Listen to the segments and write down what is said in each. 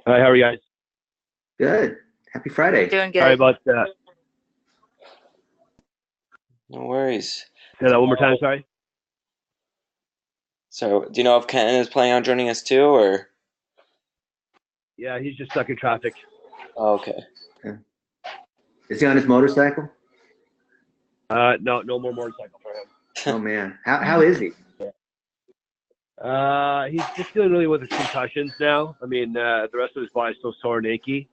Hi, how are you guys? Good. Happy Friday. Doing Sorry good. about that. No worries. Say that one more time, sorry. So, do you know if Kenton is planning on joining us too, or? Yeah, he's just stuck in traffic. Oh, okay. Okay. Is he on his motorcycle? No more motorcycle for him. Oh man, how is he? He's just dealing really with his concussions now. I mean, the rest of his body's still sore and achy.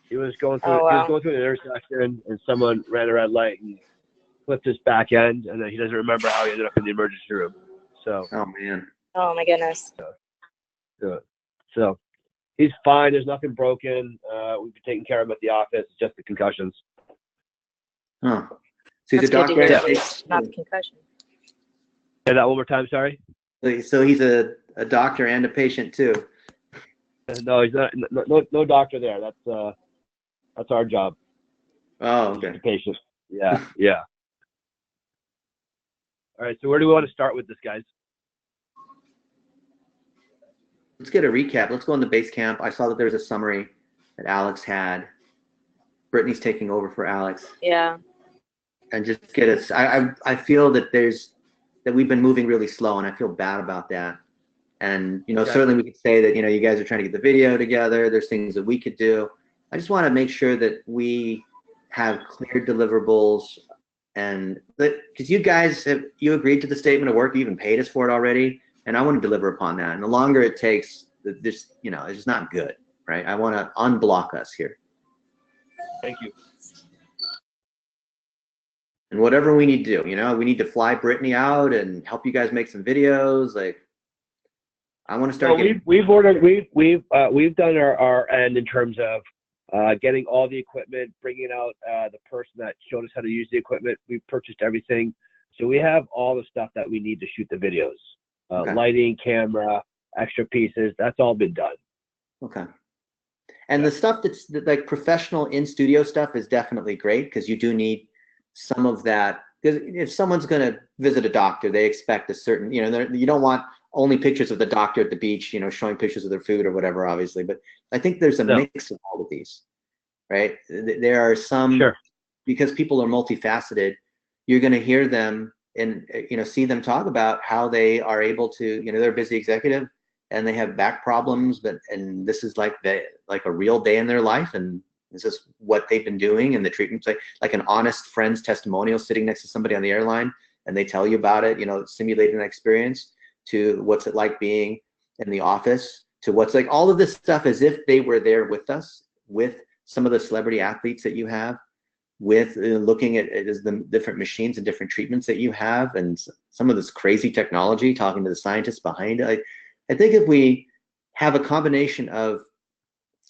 He was going through Oh, wow. an intersection and someone ran a red light and flipped his back end, and then he doesn't remember how he ended up in the emergency room. So, Oh man. Oh my goodness. so he's fine. There's nothing broken. We've been taking care of him at the office. It's just the concussions. Huh. So he's That's a good to doctor. hear. and At a least not the patient. concussion. Say that one more time, sorry. So he's a doctor and a patient too. No, he's not. No doctor there. That's our job. Oh, The okay. patient. Yeah, yeah. All right. So where do we want to start with this, guys? Let's get a recap. Let's go on the base camp. I saw that there was a summary that Alex had. Brittany's taking over for Alex, Yeah. and just get us. I feel that we've been moving really slow, and I feel bad about that. And Okay. certainly we could say that you guys are trying to get the video together. There's things that we could do. I just want to make sure that we have clear deliverables, and because you guys you agreed to the statement of work, you even paid us for it already, and I want to deliver upon that. And the longer it takes, this it's just not good, right? I want to unblock us here, Thank you. and whatever we need to do, we need to fly Brittany out and help you guys make some videos. Like, I want to start Well, getting. we've done our end in terms of getting all the equipment, bringing out the person that showed us how to use the equipment. We've purchased everything, so we have all the stuff that we need to shoot the videos. Okay. Lighting, camera, extra pieces. That's all been done. Okay. And Yeah. the stuff that's like professional in studio stuff is definitely great, because you do need some of that. Because if someone's going to visit a doctor, they expect a certain, you don't want only pictures of the doctor at the beach, showing pictures of their food or whatever, obviously. But I think there's a No. mix of all of these, right? There are some, Sure. because people are multifaceted, you're going to hear them and see them talk about how they are able to, they're a busy executive and they have back problems, and this is like a real day in their life, and this is what they've been doing, and the treatment's like an honest friend's testimonial sitting next to somebody on the airline, and they tell you about it, simulating an experience, to what's it like being in the office, to what's like all of this stuff as if they were there with us, with some of the celebrity athletes that you have, with looking at the different machines and different treatments that you have, and some of this crazy technology, talking to the scientists behind it. I think if we have a combination of,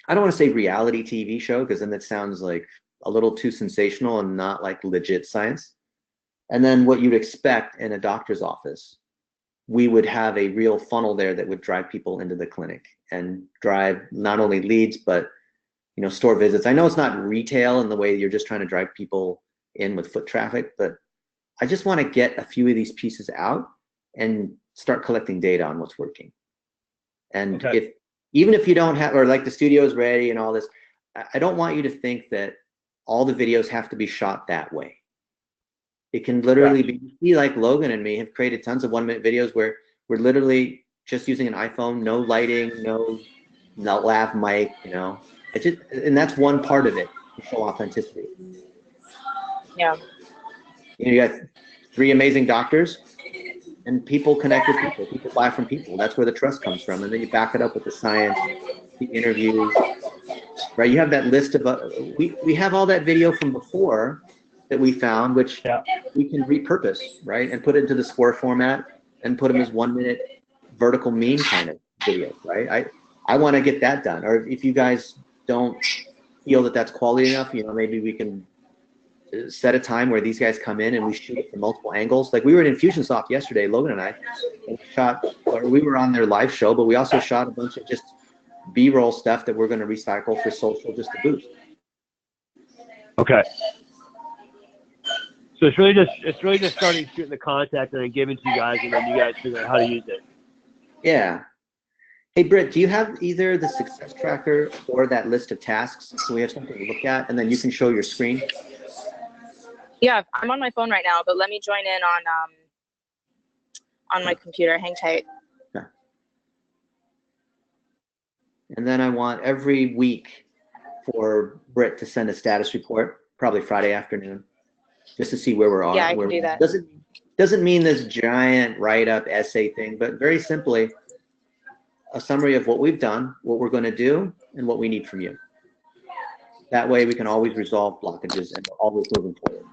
I don't want to say reality TV show, because then that sounds like a little too sensational and not like legit science, and then what you'd expect in a doctor's office, we would have a real funnel there that would drive people into the clinic and drive not only leads, but store visits. I know it's not retail in the way you're just trying to drive people in with foot traffic, but I just want to get a few of these pieces out and start collecting data on what's working. And Okay. even if you don't have, or like the studio's ready and all this, I don't want you to think that all the videos have to be shot that way. It can literally be like Logan and me have created tons of 1-minute videos where we're literally just using an iPhone, no lighting, no lav mic, It's just, and that's one part of it to show authenticity. Yeah. You got 3 amazing doctors, and people connect with people. People buy from people. That's where the trust comes from. And then you back it up with the science, the interviews, right? You have that list of, we have all that video from before that we found, which we can repurpose, right? And put it into the square format and put them as 1-minute vertical meme kind of videos, right? I want to get that done. Or if you guys don't feel that that's quality enough, maybe we can set a time where these guys come in and we shoot it from multiple angles. Like we were at Infusionsoft yesterday, Logan and I, and we were on their live show, but we also shot a bunch of just B-roll stuff that we're going to recycle for social, just to boost. Okay. So it's really just starting shooting the content and then giving to you guys, and then you guys figure out how to use it. Yeah. Hey, Britt, do you have either the success tracker or that list of tasks so we have something to look at, and then you can show your screen? Yeah, I'm on my phone right now, but let me join in on my computer. Hang tight. Okay. And then I want every week for Britt to send a status report, probably Friday afternoon, just to see where we're at. Yeah, I can do that. Doesn't mean this giant write-up essay thing, but very simply a summary of what we've done, what we're going to do, and what we need from you. That way we can always resolve blockages and always moving forward.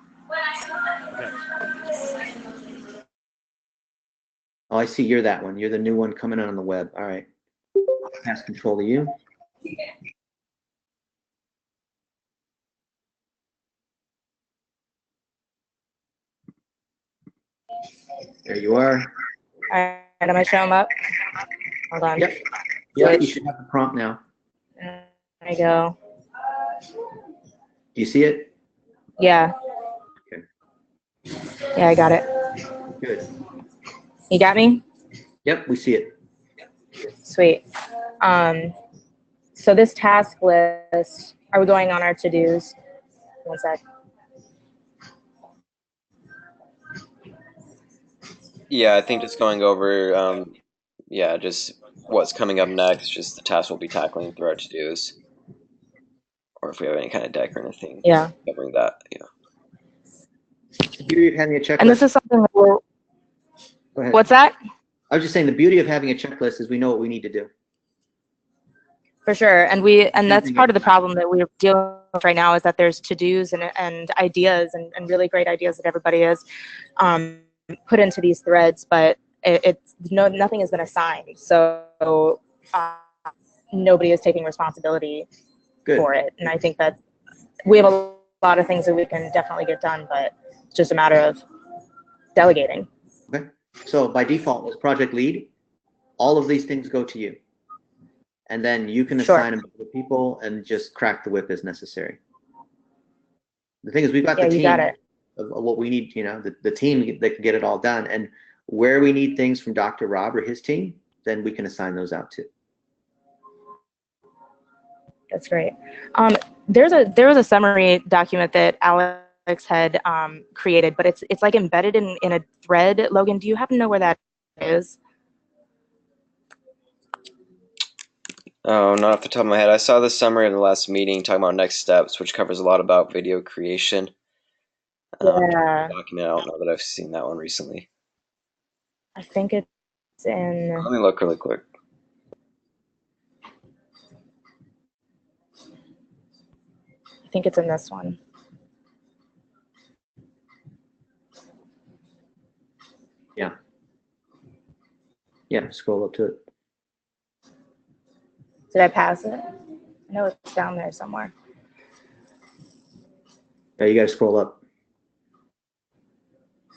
Oh, I see you're that one. You're the new one coming on the web. All right. Pass control to you. There you are. All right, am I showing up? Hold on. Yep. Yeah, you should have the prompt now. There I go. Do you see it? Yeah. Okay. Yeah, I got it. Good. You got me? Yep, we see it. Sweet. So this task list, are we going on our to-dos? One sec. Yeah, I think just going over, yeah, just what's coming up next, just the tasks we'll be tackling through our to-dos. Or if we have any kind of deck or anything. Yeah. Covering that, yeah. The beauty of having a checklist. And this is something that we're, Go ahead. what's that? I was just saying the beauty of having a checklist is we know what we need to do. For sure. And that's part of the problem that we're dealing with right now, is that there's to-dos and ideas and really great ideas that everybody has put into these threads, but nothing has been assigned. So nobody is taking responsibility for it. And I think that we have a lot of things that we can definitely get done, but it's just a matter of delegating. Okay. So by default, as project lead, all of these things go to you. And then you can assign them to the people and just crack the whip as necessary. The thing is, we've got the team of what we need, the team that can get it all done. And where we need things from Dr. Rob or his team, then we can assign those out too. That's great. There was a summary document that Alex had created, but it's like embedded in a thread. Logan, do you happen to know where that is? Oh, not off the top of my head. I saw the summary of the last meeting talking about next steps, which covers a lot about video creation. Yeah. Document. I don't know that I've seen that one recently. I think it's in. Let me look really quick. I think it's in this one. Yeah. Yeah, scroll up to it. Did I pass it? I know it's down there somewhere. Yeah, you got to scroll up.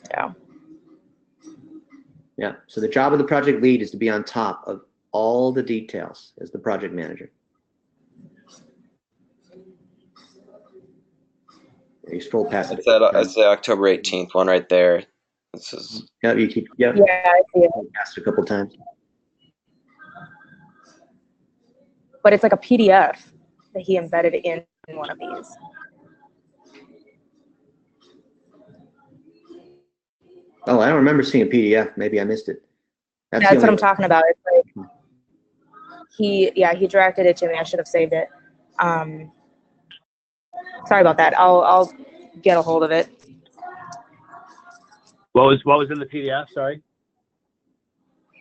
Yeah. Yeah. So the job of the project lead is to be on top of all the details as the project manager. You scroll past it. It's the October 18th one right there. This is. Yeah, you keep. Yep. Yeah, I see it. Past it a couple times. But it's like a PDF that he embedded in one of these. Oh, I don't remember seeing a PDF. Maybe I missed it. That's what I'm talking about. It's like he directed it to me. I should have saved it. Sorry about that. I'll get a hold of it. What was in the PDF? Sorry.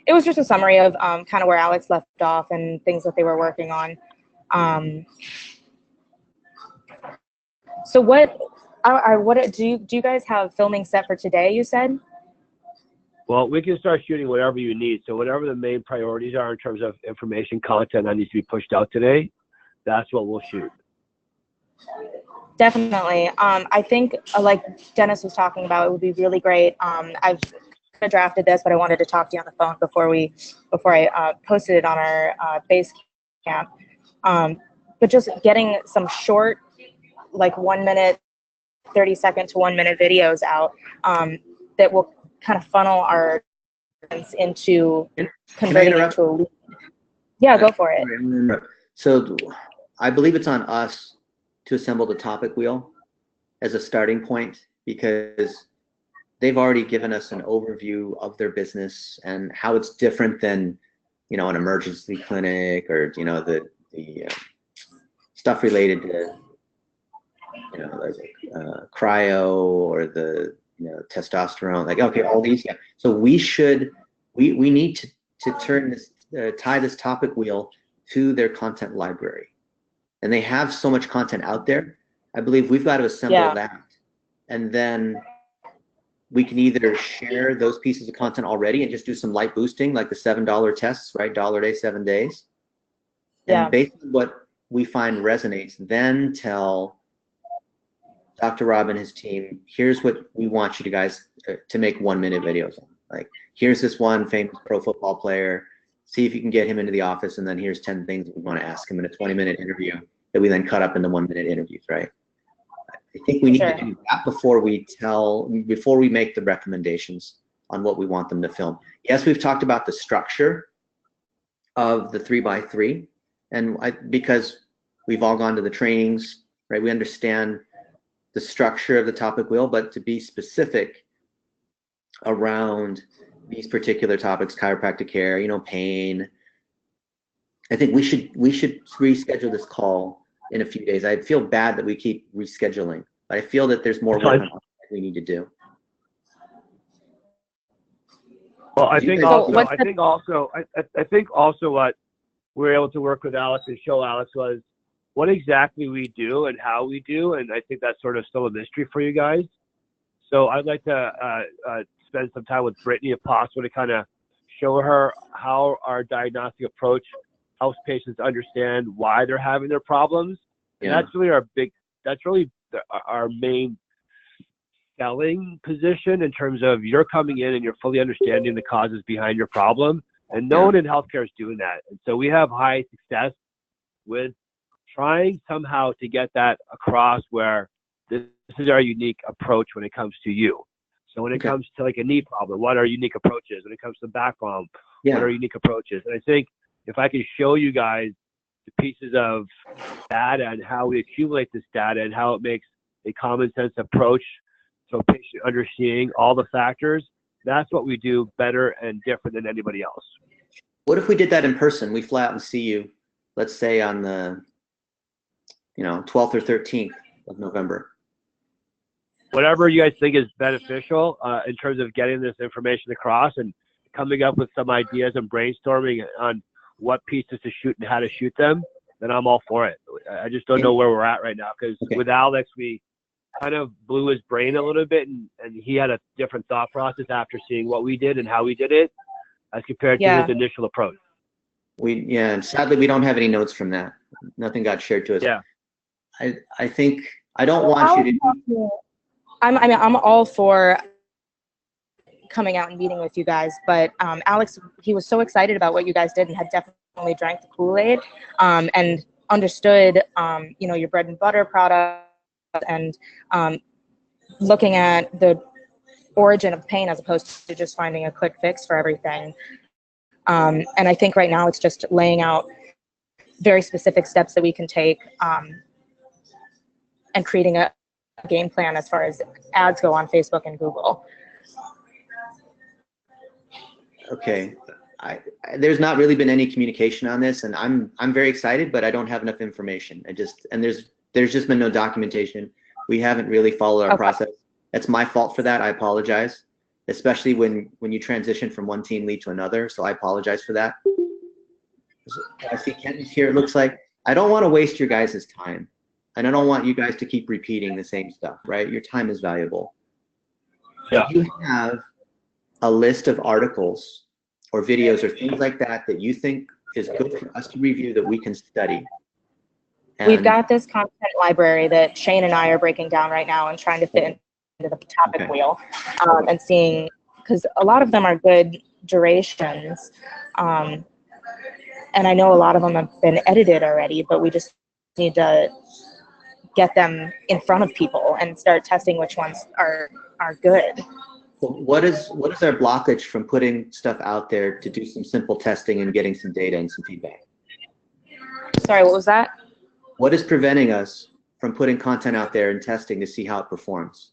It was just a summary of kind of where Alex left off and things that they were working on. So what do you guys have filming set for today, you said? Well, we can start shooting whatever you need. So whatever the main priorities are in terms of information content that needs to be pushed out today, that's what we'll shoot. Definitely. I think like Dennis was talking about, it would be really great. I've drafted this, but I wanted to talk to you on the phone before I posted it on our base camp. But just getting some short, like 1 minute, 30-second to 1 minute videos out that will kind of funnel our into converting into a lead. Yeah, go for it. So I believe it's on us to assemble the topic wheel as a starting point, because they've already given us an overview of their business and how it's different than, you know, an emergency clinic, or, you know, the stuff related to, you know, like cryo, or the, you know, testosterone, like, okay, all these. Yeah. So we need to turn this, tie this topic wheel to their content library. And they have so much content out there. I believe we've got to assemble that. And then we can either share those pieces of content already and just do some light boosting, like the $7 tests, right? $1 a day, 7 days. And based on what we find resonates, then tell Dr. Rob and his team, here's what we want you guys to make 1-minute videos on. Like, here's this one famous pro football player. See if you can get him into the office, and then here's 10 things we want to ask him in a 20-minute interview that we then cut up into 1-minute interviews, right? I think we need to do that before we make the recommendations on what we want them to film. Yes, we've talked about the structure of the 3x3, and because we've all gone to the trainings, right? We understand the structure of the topic wheel, but to be specific around these particular topics, chiropractic care, you know, pain, I think we should reschedule this call in a few days. I feel bad that we keep rescheduling, but I feel that there's more work we need to do. Well, I think also what we were able to work with Alex and show Alex was what exactly we do and how we do, and I think that's sort of still a mystery for you guys. So I'd like to spend some time with Brittany, if possible, to kind of show her how our diagnostic approach helps patients understand why they're having their problems. And that's really our main selling position, in terms of you're coming in and you're fully understanding the causes behind your problem. And no one in healthcare is doing that. And so we have high success with trying somehow to get that across, where this is our unique approach when it comes to you. So when it comes to like a knee problem, what are unique approaches? When it comes to back problem, what are unique approaches? And I think if I can show you guys the pieces of data and how we accumulate this data and how it makes a common sense approach to a patient understanding all the factors, that's what we do better and different than anybody else. What if we did that in person? We fly out and see you, let's say on the, 12th or 13th of November. Whatever you guys think is beneficial in terms of getting this information across and coming up with some ideas and brainstorming on what pieces to shoot and how to shoot them, then I'm all for it. I just don't know where we're at right now, because with Alex, we kind of blew his brain a little bit, and he had a different thought process after seeing what we did and how we did it as compared to his initial approach. And sadly, we don't have any notes from that. Nothing got shared to us. Yeah. I think I don't want you to. I'm all for coming out and meeting with you guys, but Alex, he was so excited about what you guys did and had definitely drank the Kool-Aid and understood, your bread and butter product and looking at the origin of pain as opposed to just finding a quick fix for everything. And I think right now it's just laying out very specific steps that we can take and creating a game plan as far as ads go on Facebook and Google. Okay, there's not really been any communication on this, and I'm very excited, but I don't have enough information. There's just been no documentation. We haven't really followed our process. That's my fault for that. I apologize, especially when you transition from one team lead to another. So I apologize for that. I see Kenton's here. It looks like I don't want to waste your guys' time, and I don't want you guys to keep repeating the same stuff. Right? Your time is valuable. Yeah. If you have a list of articles or videos or things like that that you think is good for us to review that we can study. We've got this content library that Shane and I are breaking down right now and trying to fit into the topic wheel and seeing, because a lot of them are good durations. And I know a lot of them have been edited already, but we just need to get them in front of people and start testing which ones are good. What is our blockage from putting stuff out there to do some simple testing and getting some data and some feedback? Sorry, what was that? What is preventing us from putting content out there and testing to see how it performs?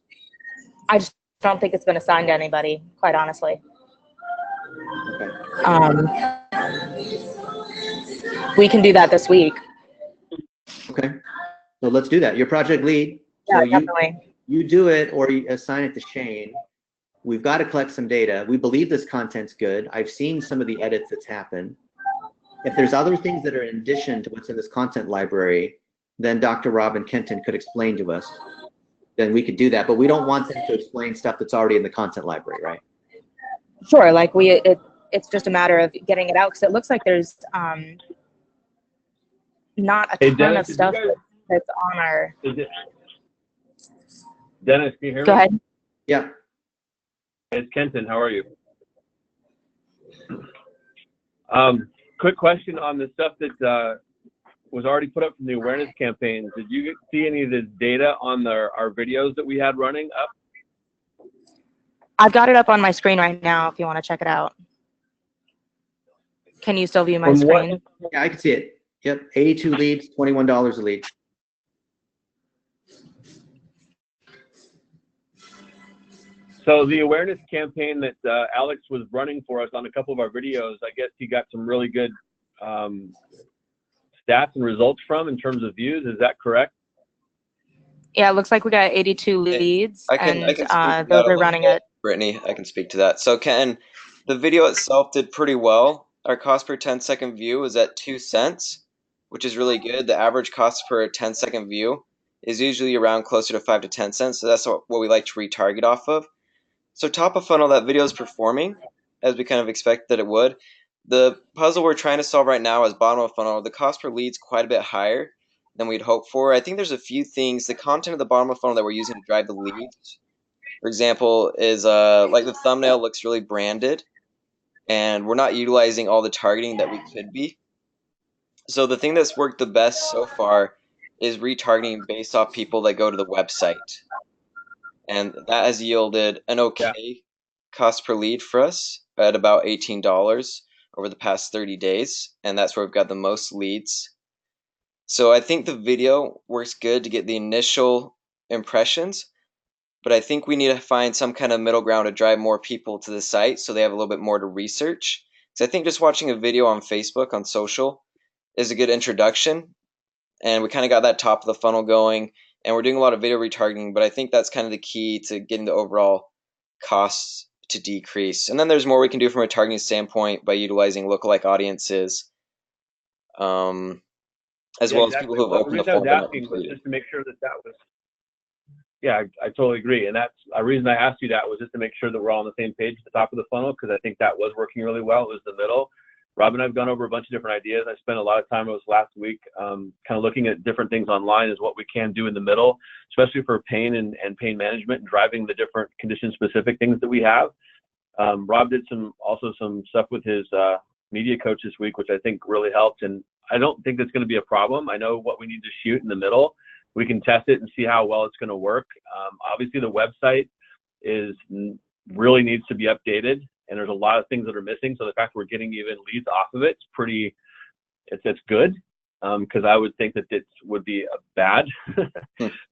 I just don't think it's been assigned to anybody, quite honestly. Okay. We can do that this week. Okay. So let's do that. Your project lead. Yeah, So definitely. you do it or you assign it to Shane. We've got to collect some data. We believe this content's good. I've seen some of the edits that's happened. If there's other things that are in addition to what's in this content library, then Dr. Robin Kenton could explain to us. Then we could do that. But we don't want them to explain stuff that's already in the content library, right? Sure. Like it's just a matter of getting it out because it looks like there's not a ton Dennis, of stuff that's on our. Dennis, can you hear me? Go ahead. Yeah. It's Kenton. How are you? Quick question on the stuff that was already put up from the awareness campaigns. Did you see any of the data on our videos that we had running up? I've got it up on my screen right now if you want to check it out. Can you still view my screen? Yeah, I can see it. Yep. 82 leads, $21 a lead. So the awareness campaign that Alex was running for us on a couple of our videos, I guess he got some really good stats and results from in terms of views. Is that correct? Yeah, it looks like we got 82 leads, I can speak to that those a are little running bit. it. Brittany, I can speak to that. So Ken, the video itself did pretty well. Our cost per 10-second view is at 2 cents, which is really good. The average cost per 10-second view is usually around closer to 5 to 10 cents. So that's what we like to retarget off of. So top of funnel, that video is performing as we kind of expect that it would. The puzzle we're trying to solve right now is bottom of funnel. The cost per lead is quite a bit higher than we'd hoped for. I think there's a few things. The content of the bottom of funnel that we're using to drive the leads, for example, is like the thumbnail looks really branded, and we're not utilizing all the targeting that we could be. So the thing that's worked the best so far is retargeting based off people that go to the website. And that has yielded an okay cost per lead for us at about $18 over the past 30 days. And that's where we've got the most leads. So I think the video works good to get the initial impressions, but I think we need to find some kind of middle ground to drive more people to the site so they have a little bit more to research. Because I think just watching a video on Facebook, on social, is a good introduction. And we kind of got that top of the funnel going. And we're doing a lot of video retargeting, but I think that's kind of the key to getting the overall costs to decrease. And then there's more we can do from a targeting standpoint by utilizing lookalike audiences, as well as people who have opened the form but not completed. Just to make sure that was. Yeah, I totally agree. And that's a reason I asked you that was just to make sure that we're all on the same page at the top of the funnel, because I think that was working really well. It was the middle. Rob and I have gone over a bunch of different ideas. I spent a lot of time last week kind of looking at different things online as what we can do in the middle, especially for pain and pain management and driving the different condition-specific things that we have. Rob did also some stuff with his media coach this week, which I think really helped. And I don't think that's going to be a problem. I know what we need to shoot in the middle. We can test it and see how well it's going to work. Obviously, the website really needs to be updated, and there's a lot of things that are missing. So the fact we're getting even leads off of it, it's good, because I would think that it would be bad.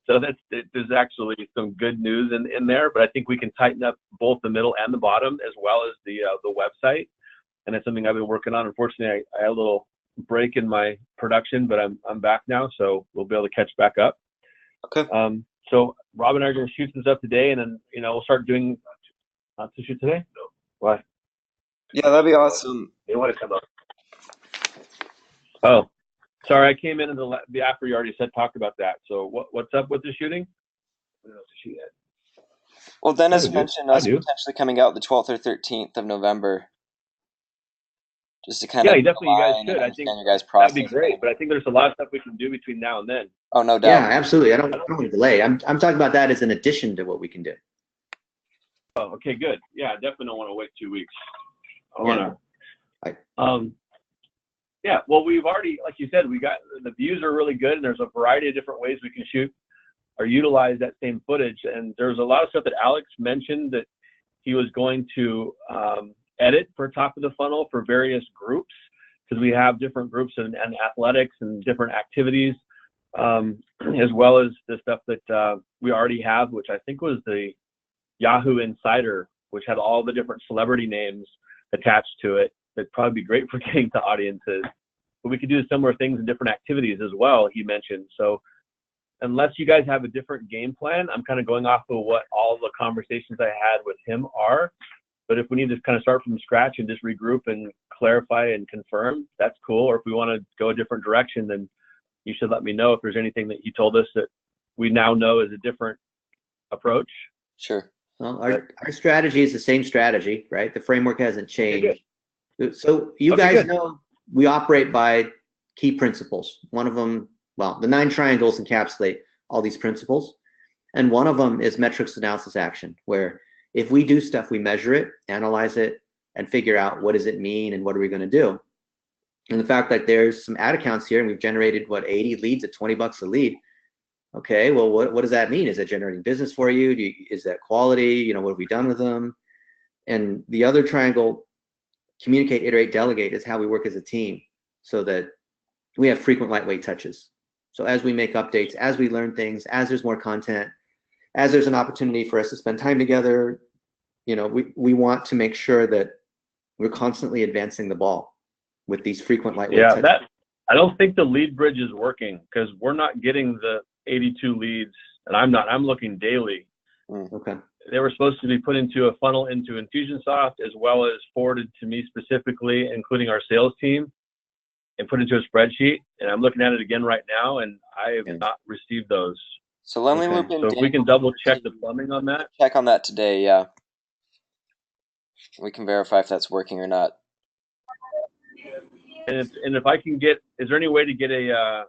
So there's actually some good news in there, but I think we can tighten up both the middle and the bottom as well as the website, and it's something I've been working on. Unfortunately, I had a little break in my production, but I'm back now, so we'll be able to catch back up. Okay. So Rob and I are going to shoot some stuff today, and then we'll start doing. Not to shoot today? No. Why? Yeah, that'd be awesome. They want to come up. Oh, sorry, I came in the after you already talked about that. So what's up with the shooting? We don't have to shoot yet. Well, Dennis mentioned us potentially coming out the 12th or 13th of November. Just to kind of you guys should. I think your guys' process. That'd be great, but I think there's a lot of stuff we can do between now and then. Oh, no doubt. Yeah, absolutely. I don't want to delay. I'm talking about that as an addition to what we can do. Oh, okay, good. Yeah, I definitely don't want to wait 2 weeks. Yeah, well, we've already, like you said, we got the views are really good, and there's a variety of different ways we can shoot or utilize that same footage. And there's a lot of stuff that Alex mentioned that he was going to edit for top of the funnel for various groups because we have different groups and athletics and different activities, as well as the stuff that we already have, which I think was the Yahoo Insider, which had all the different celebrity names attached to it. That'd probably be great for getting to audiences. But we could do similar things in different activities as well, he mentioned. So unless you guys have a different game plan, I'm kind of going off of what all the conversations I had with him are. But if we need to kind of start from scratch and just regroup and clarify and confirm, that's cool. Or if we want to go a different direction, then you should let me know if there's anything that he told us that we now know is a different approach. Sure. Well, our strategy is the same strategy, right? The framework hasn't changed. So you guys know we operate by key principles. One of them, well, the 9 triangles encapsulate all these principles. And one of them is metrics analysis action, where if we do stuff, we measure it, analyze it, and figure out what does it mean and what are we going to do. And the fact that there's some ad accounts here and we've generated, what, 80 leads at $20 a lead. Okay, well, what does that mean? Is it generating business for you? Is that quality? You know, what have we done with them? And the other triangle, communicate, iterate, delegate, is how we work as a team so that we have frequent lightweight touches. So as we make updates, as we learn things, as there's more content, as there's an opportunity for us to spend time together, you know, we want to make sure that we're constantly advancing the ball with these frequent lightweight touches. Yeah, I don't think the lead bridge is working because we're not getting the 82 leads, and I'm looking daily. Okay. They were supposed to be put into a funnel into Infusionsoft, as well as forwarded to me specifically, including our sales team, and put into a spreadsheet. And I'm looking at it again right now, and I have not received those. So let me loop in. So if we can double check the plumbing on that. Check on that today, yeah. We can verify if that's working or not. And if I can get, is there any way to get a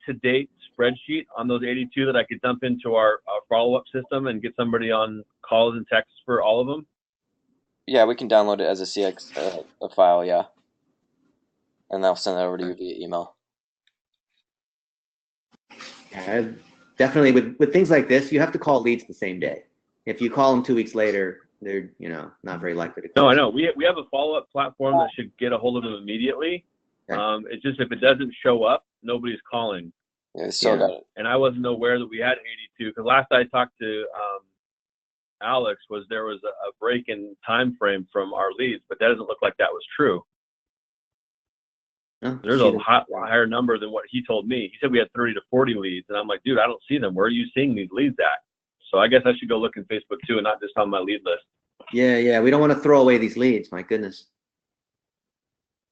to-date spreadsheet on those 82 that I could dump into our follow-up system and get somebody on calls and texts for all of them? Yeah, we can download it as a CX a file, yeah. And I'll send it over to you via email. Yeah, definitely with things like this, you have to call leads the same day. If you call them 2 weeks later, they're, you know, not very likely to call. No, I know. We have a follow-up platform that should get a hold of them immediately. Okay. It's just if it doesn't show up, nobody's calling. Yeah, still got it. And I wasn't aware that we had 82 because last I talked to Alex there was a break in time frame from our leads, but that doesn't look like that was true. No, there's a higher number than what he told me. He said we had 30 to 40 leads, and I'm like, dude, I don't see them. Where are you seeing these leads at? So I guess I should go look in Facebook too, and not just on my lead list. Yeah, we don't want to throw away these leads. My goodness.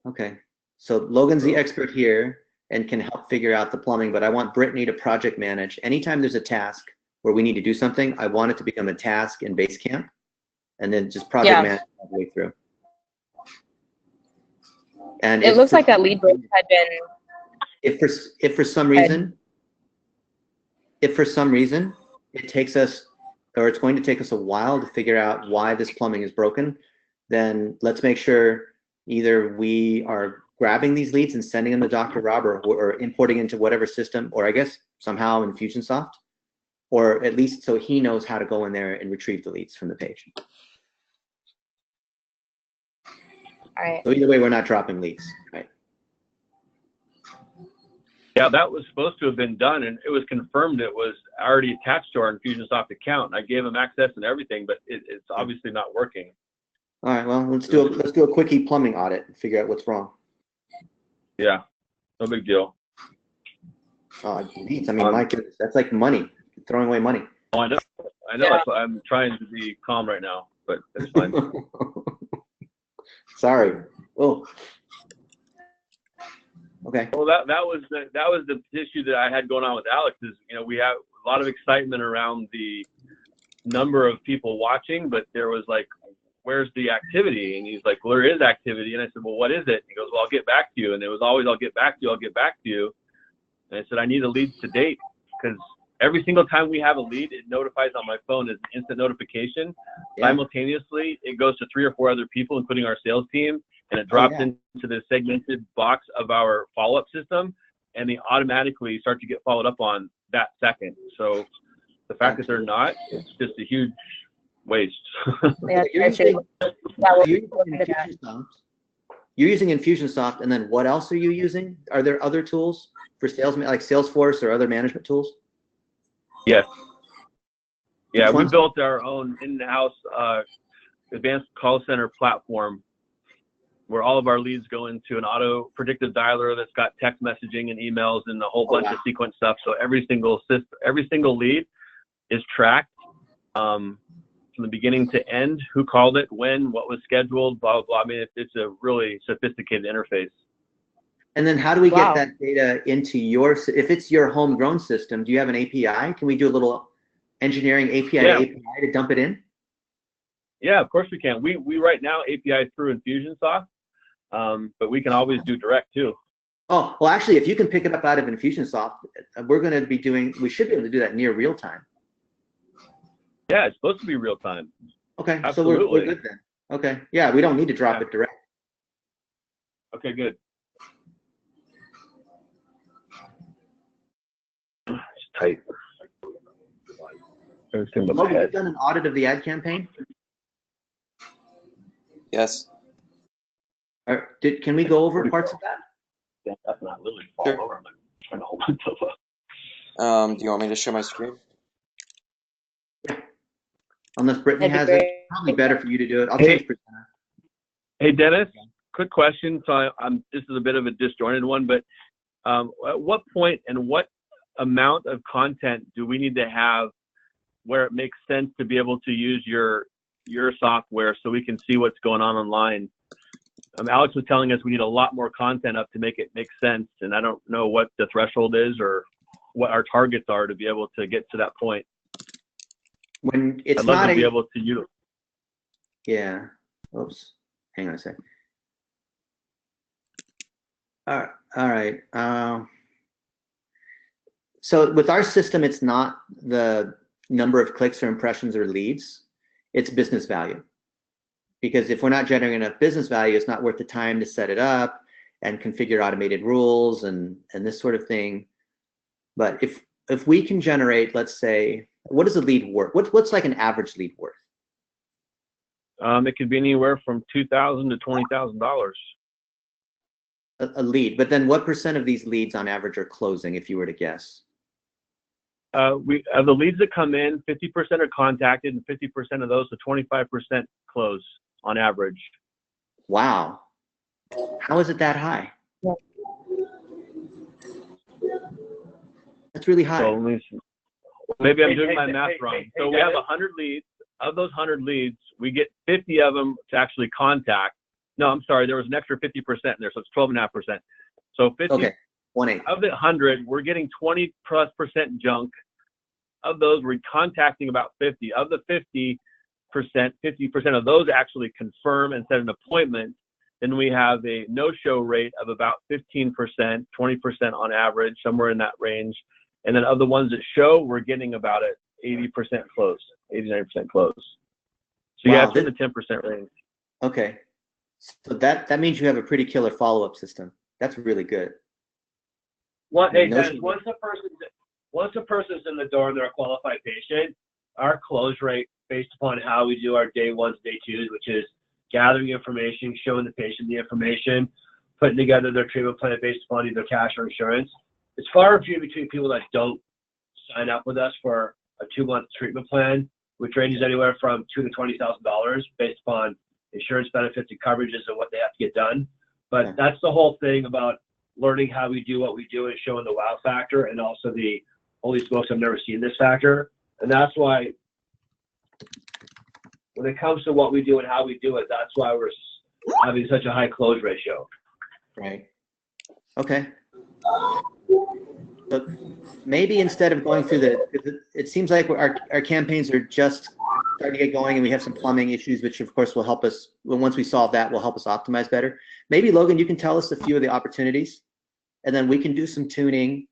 Okay, so Logan's the expert here and can help figure out the plumbing, but I want Brittany to project manage. Anytime there's a task where we need to do something, I want it to become a task in Basecamp, and then just project manage all the way through. And it looks like that lead bridge had been. If for some reason it takes us, or it's going to take us a while to figure out why this plumbing is broken, then let's make sure either we are grabbing these leads and sending them to Dr. Rob or importing into whatever system, or I guess somehow in Infusionsoft, or at least so he knows how to go in there and retrieve the leads from the page. All right. So either way, we're not dropping leads, right? Yeah, that was supposed to have been done, and it was confirmed it was already attached to our Infusionsoft account. And I gave him access and everything, but it's obviously not working. All right, well, let's do a quickie plumbing audit and figure out what's wrong. Yeah, no big deal. Leads, I mean, my goodness, that's like money, throwing away money. Oh, I know. Yeah. I'm trying to be calm right now, but it's fine. Sorry. Oh. Okay. Well, that was the issue that I had going on with Alex. Is, you know, we have a lot of excitement around the number of people watching, but there was like, where's the activity? And he's like, well, there is activity. And I said, well, what is it? And he goes, well, I'll get back to you. And it was always, I'll get back to you. I'll get back to you. And I said, I need a lead to date, because every single time we have a lead, it notifies on my phone as an instant notification. Yeah. Simultaneously, it goes to 3 or 4 other people, including our sales team, and it drops into the segmented box of our follow-up system, and they automatically start to get followed up on that second. So the fact that they're not, it's just a huge waste. Yeah, you're using Infusionsoft, and then what else are you using? Are there other tools for sales, like Salesforce or other management tools? Yes. Yeah, Which we ones? built our own in-house advanced call center platform where all of our leads go into an auto predictive dialer that's got text messaging and emails and a whole bunch of sequence stuff. So every single lead is tracked from the beginning to end, who called it, when, what was scheduled, blah, blah, blah. I mean, it's a really sophisticated interface. And then how do we get that data into if it's your homegrown system, do you have an API? Can we do a little engineering API to dump it in? Yeah, of course we can. We right now API through Infusionsoft, but we can always do direct too. Oh, well, actually, if you can pick it up out of Infusionsoft, we should be able to do that near real time. Yeah, it's supposed to be real time. Okay, absolutely. So we're good then. Okay, yeah, we don't need to drop it direct. Okay, good. It's tight. Logan, you've done an audit of the ad campaign? Yes. Can we go over parts of that? Yeah, that's not literally fall Sure. over. I'm trying to hold myself up. Do you want me to share my screen? Unless Brittany has it, probably better for you to do it. I'll change presenter. Hey, Dennis, quick question. So this is a bit of a disjointed one, but at what point and what amount of content do we need to have where it makes sense to be able to use your software so we can see what's going on online? Alex was telling us we need a lot more content up to make it make sense, and I don't know what the threshold is or what our targets are to be able to get to that point. When it's I'd love not to be able to use. Yeah. Oops. Hang on a sec. All right. So with our system, it's not the number of clicks or impressions or leads. It's business value. Because if we're not generating enough business value, it's not worth the time to set it up and configure automated rules and this sort of thing. But if we can generate, let's say, what is a lead worth? What's like an average lead worth? It could be anywhere from $2,000 to $20,000. A lead, but then what percent of these leads on average are closing, if you were to guess? We the leads that come in, 50% are contacted, and 50% of those, so 25% close on average. Wow. How is it that high? That's really high. So maybe I'm doing my math wrong. So we have 100 leads. Of those 100 leads, we get 50 of them to actually contact. No, I'm sorry, there was an extra 50% in there, so it's 12.5%. So 50 okay. 1.8. of the 100, we're getting 20+% junk. Of those, we're contacting about 50. Of the 50%, 50% of those actually confirm and set an appointment. Then we have a no-show rate of about 15%, 20% on average, somewhere in that range. And then of the ones that show, we're getting about an 80% close, 89% close. So yeah, it's in the 10% range. Okay. So that means you have a pretty killer follow-up system. That's really good. Well, hey, Dennis, once a person's in the door and they're a qualified patient, our close rate based upon how we do our day ones, day twos, which is gathering information, showing the patient the information, putting together their treatment plan based upon either cash or insurance. It's far and few between people that don't sign up with us for a 2-month treatment plan, which ranges anywhere from $2,000 to $20,000 based upon insurance benefits and coverages and what they have to get done. But that's the whole thing about learning how we do what we do and showing the wow factor and also the holy smokes, I've never seen this factor. And that's why when it comes to what we do and how we do it, that's why we're having such a high close ratio. Right. Okay. But maybe instead of going through it seems like our campaigns are just starting to get going and we have some plumbing issues, which of course will help us, once we solve that, will help us optimize better. Maybe Logan, you can tell us a few of the opportunities and then we can do some tuning,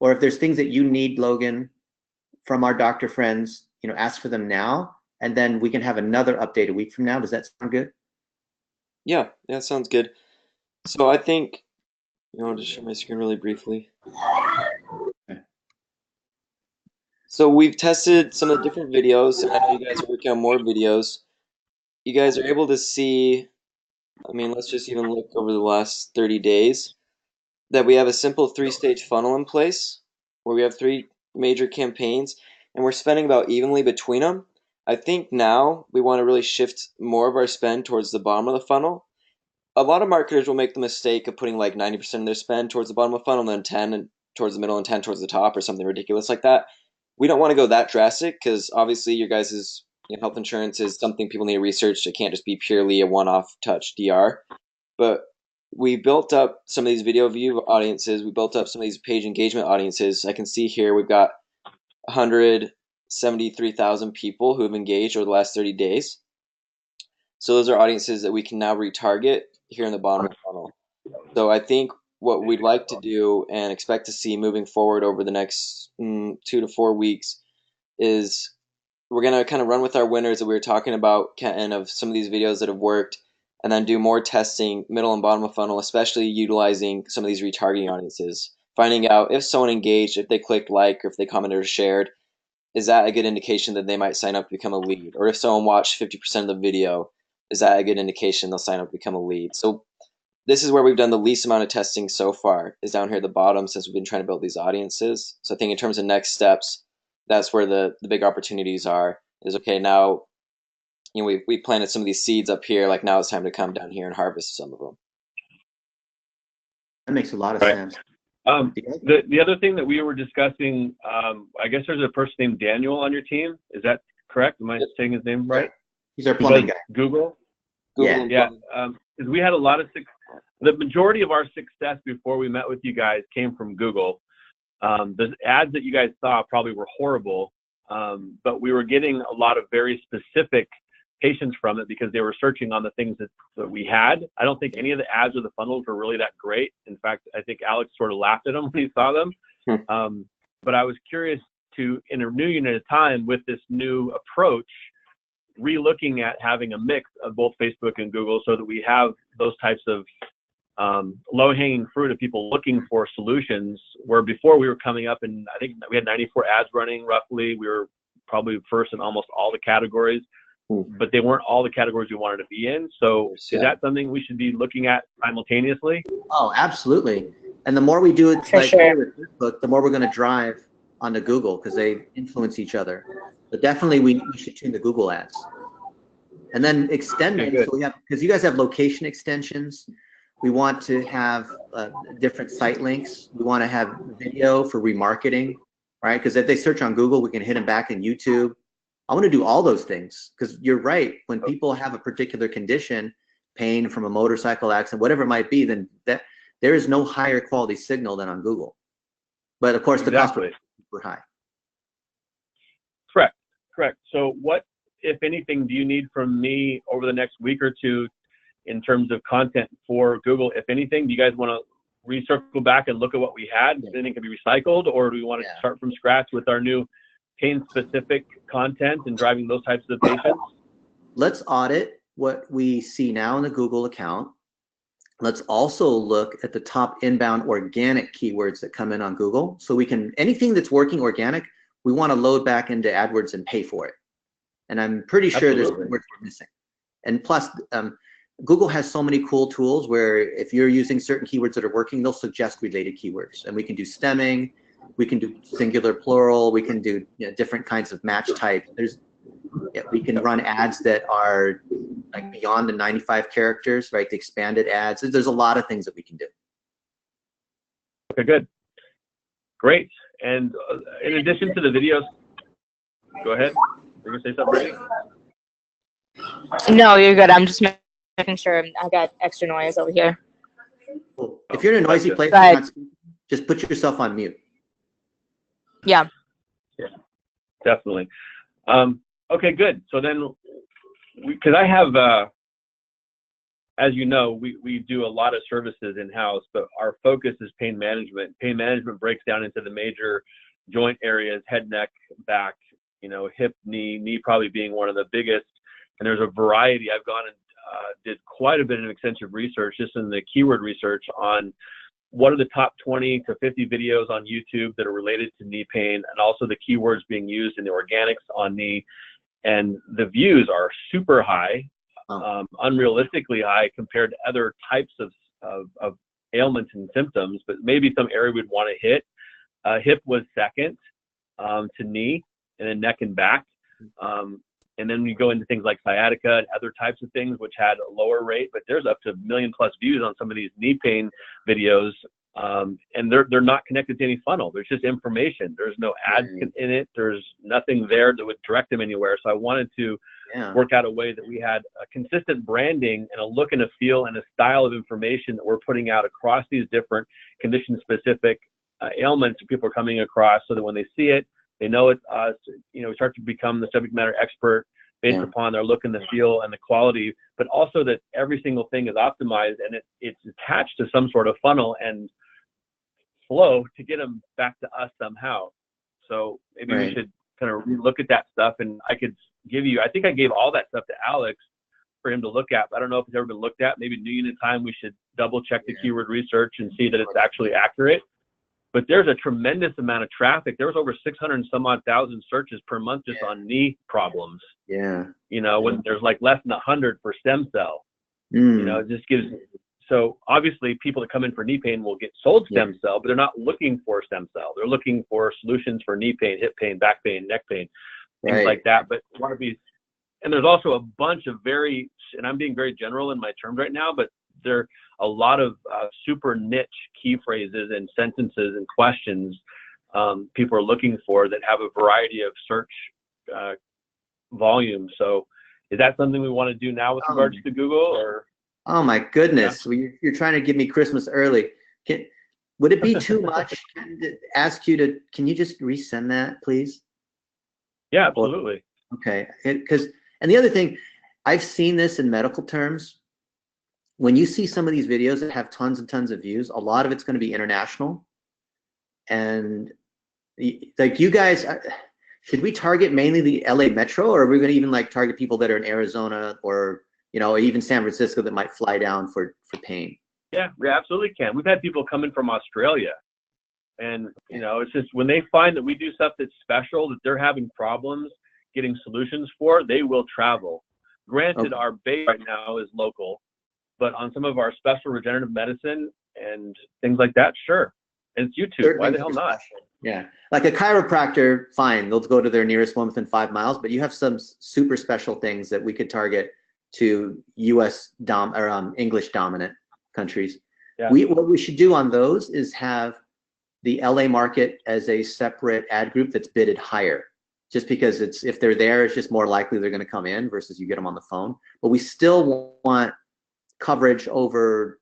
or if there's things that you need, Logan, from our doctor friends, ask for them now, and then we can have another update a week from now. Does that sound good? Yeah, that sounds good. So I think, I'll just share my screen really briefly. Okay. So we've tested some of the different videos, and I know you guys are working on more videos. You guys are able to see I mean, let's just even look over the last 30 days, that we have a simple three-stage funnel in place where we have three major campaigns and we're spending about evenly between them. I think now we want to really shift more of our spend towards the bottom of the funnel. A lot of marketers will make the mistake of putting like 90% of their spend towards the bottom of the funnel and then 10 and towards the middle and 10 towards the top or something ridiculous like that. We don't want to go that drastic because obviously your guys' health insurance is something people need to research. It can't just be purely a one-off touch DR. But we built up some of these video view audiences. We built up some of these page engagement audiences. I can see here we've got 173,000 people who have engaged over the last 30 days. So those are audiences that we can now retarget here in the bottom of the funnel. So I think what we'd like to do and expect to see moving forward over the next 2 to 4 weeks is we're going to kind of run with our winners that we were talking about, and of some of these videos that have worked, and then do more testing middle and bottom of funnel, especially utilizing some of these retargeting audiences, finding out if someone engaged, if they clicked like, or if they commented or shared, is that a good indication that they might sign up to become a lead? Or if someone watched 50% of the video, is that a good indication they'll sign up to become a lead? So this is where we've done the least amount of testing so far, is down here at the bottom, since we've been trying to build these audiences. So I think in terms of next steps, that's where the big opportunities are, is okay, now we planted some of these seeds up here, like now it's time to come down here and harvest some of them. That makes a lot of sense. The other thing that we were discussing, I guess there's a person named Daniel on your team. Is that correct? Am I saying his name right? He's our plumbing guy. Google? Yeah. Yeah. Because we had a lot of the majority of our success before we met with you guys came from Google. The ads that you guys saw probably were horrible, but we were getting a lot of very specific patients from it because they were searching on the things that we had. I don't think any of the ads or the funnels were really that great. In fact, I think Alex sort of laughed at them when he saw them. But I was curious to, in a new unit at a time with this new approach, re-looking at having a mix of both Facebook and Google so that we have those types of low-hanging fruit of people looking for solutions, where before we were coming up and I think we had 94 ads running roughly. We were probably first in almost all the categories, but they weren't all the categories we wanted to be in. So is that something we should be looking at simultaneously? Oh, absolutely. And the more we do it with Facebook, the more we're going to drive onto Google because they influence each other. But definitely we should tune the Google ads. And then extending, so we have, because you guys have location extensions. We want to have different site links. We want to have video for remarketing, right? Because if they search on Google, we can hit them back in YouTube. I want to do all those things because you're right. When people have a particular condition, pain from a motorcycle accident, whatever it might be, then there is no higher quality signal than on Google. But of course, the cost is super high. Correct. So what, if anything, do you need from me over the next week or two in terms of content for Google? If anything, do you guys want to recircle back and look at what we had? If anything can be recycled, or do we want to start from scratch with our new pain-specific content and driving those types of patients? Let's audit what we see now in the Google account. Let's also look at the top inbound organic keywords that come in on Google. So we can, anything that's working organic, we want to load back into AdWords and pay for it. And I'm pretty sure there's keywords we're missing. And plus, Google has so many cool tools where if you're using certain keywords that are working, they'll suggest related keywords. And we can do stemming, we can do singular, plural, we can do different kinds of match types. We can run ads that are like beyond the 95 characters, right? The expanded ads. There's a lot of things that we can do. Okay, good. Great. And in addition to the videos, go ahead. You're going to say something, Brittany? No, you're good. I'm just making sure I got extra noise over here. Cool. If you're in a noisy place, just put yourself on mute. Yeah. Yeah, definitely. Okay, good. So then, because I have, as you know, we do a lot of services in-house, but our focus is pain management. Pain management breaks down into the major joint areas: head, neck, back, hip, knee probably being one of the biggest. And there's a variety. I've gone and did quite a bit of extensive research just in the keyword research on what are the top 20 to 50 videos on YouTube that are related to knee pain, and also the keywords being used in the organics on knee. And the views are super high. unrealistically high compared to other types of ailments and symptoms, but maybe some area we'd want to hit. Hip was second to knee, and then neck and back. And then we go into things like sciatica and other types of things, which had a lower rate, but there's up to 1 million+ views on some of these knee pain videos. And they're not connected to any funnel. There's just information. There's no ads in it. There's nothing there that would direct them anywhere. So I wanted to work out a way that we had a consistent branding and a look and a feel and a style of information that we're putting out across these different condition-specific ailments that people are coming across, so that when they see it, they know it's us. We start to become the subject matter expert based upon their look and the feel and the quality, but also that every single thing is optimized and it's attached to some sort of funnel and flow to get them back to us somehow. So maybe we should kind of look at that stuff, and I could give you, I think I gave all that stuff to Alex for him to look at. I don't know if it's ever been looked at. Maybe new unit time, we should double check the keyword research and see that it's actually accurate. But there's a tremendous amount of traffic. There was over 600 and some odd thousand searches per month just on knee problems. When there's like less than 100 for stem cell. It just gives. So obviously people that come in for knee pain will get sold stem cell, but they're not looking for stem cell. They're looking for solutions for knee pain, hip pain, back pain, neck pain, things like that. But want to be, and there's also a bunch of and I'm being very general in my terms right now, but there are a lot of super niche key phrases and sentences and questions people are looking for that have a variety of search volume. So is that something we want to do now with regards to Google, or? Oh my goodness, you're trying to give me Christmas early. Would it be too much to ask you to, can you just resend that, please? Yeah, absolutely. Okay, and the other thing, I've seen this in medical terms. When you see some of these videos that have tons and tons of views, a lot of it's going to be international. And like you guys, should we target mainly the LA metro, or are we going to even like target people that are in Arizona or even San Francisco that might fly down for pain? Yeah, we absolutely can. We've had people come in from Australia, and it's just when they find that we do stuff that's special, that they're having problems getting solutions for, they will travel. Granted, our base right now is local, but on some of our special regenerative medicine and things like that, sure. And it's YouTube. Certainly. Why the hell not? Yeah, like a chiropractor, fine, they'll go to their nearest one within 5 miles, but you have some super special things that we could target to U.S. English dominant countries. Yeah. What we should do on those is have the LA market as a separate ad group that's bidded higher, just because if they're there, it's just more likely they're going to come in versus you get them on the phone. But we still want coverage over